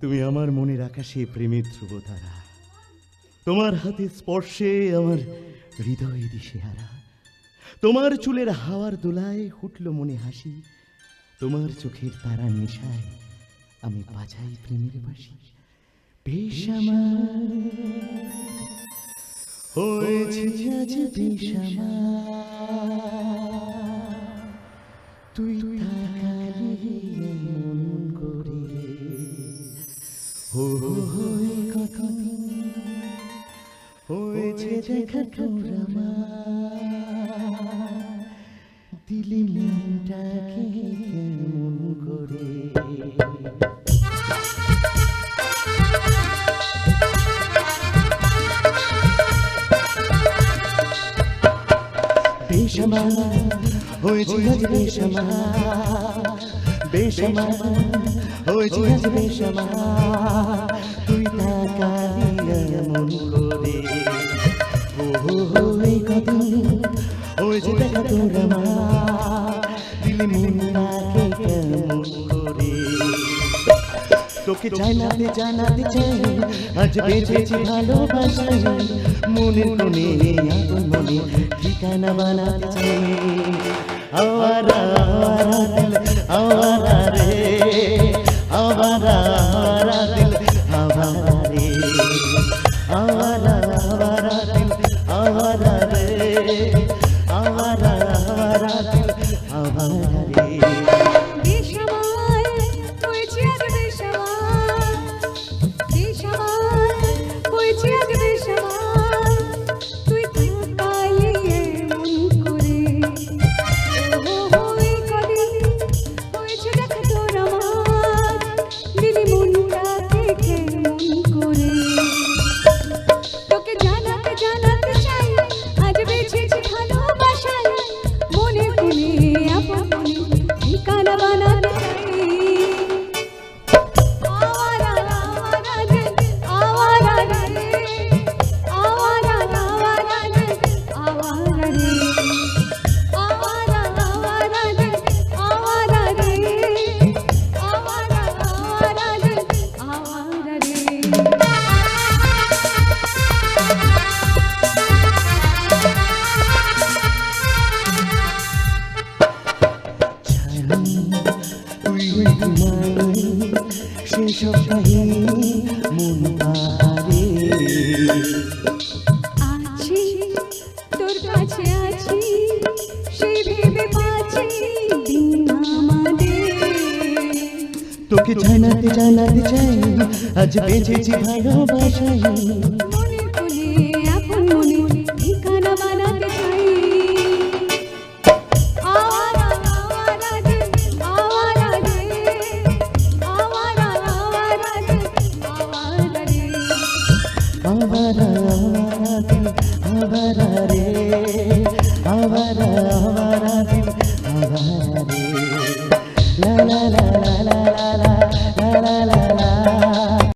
তুমি আমার মনের আকাশে প্রেমের ধ্রুবতারা, তোমার হাতের স্পর্শে আমার হৃদয় দিশেহারা। তোমার চুলের হাওয়ার দোলায় ফুটল মনে হাসি, তোমার চোখের তারার নেশায় আমি বাজাই প্রেমের বাঁশি। বেশ আমার হয়েছে আজ বেশ আমার, তুই তাকালি এমন করে, হয়ে কথা হয়েছে দেখা তোর আমার, দিলি মনটাকে কেমন করে। বেশ আমার হয়েছে আজ বেশ আমার, বেশ আমার হয়েছে আজ বেশ আমার, তুই তাকালি এমন করে, এই কথা হয়েছে দেখা তোর আমার, দিলি মনটাকে কেমন করে। তোকে জানাতে জানাতে চাই আজ বেঁচেছি ভালোবাসায়, মনের কোণে আপন মনে ঠিকানা বানাতে চাই। আওয়ারা আওয়ারা দিল আওয়ারা রে, আওয়ারা আওয়ারা দিল আওয়ারা রে, আওয়ারা আওয়ারা দিল আওয়ারা রে, আওয়ারা আওয়ারা দিল আওয়ারা রে। সেসব কাহিনী মন পাহাড়ে আছি, তোর কাছে আছি, সেই ভেবে পাচ্ছি দিন আমাদের। তোকে জানাতে জানাতে চাই আজ বেঁচেছি ভালোবাসায়, মনের কোণে আপন মনে ঠিকানা বানাতে চাই। আওয়ারা আওয়ারা রে, আওয়ারা রে, আওয়ারা আওয়ারা রে, আওয়ারা রে, আওয়ারা আওয়ারা দিল আওয়ারা রে।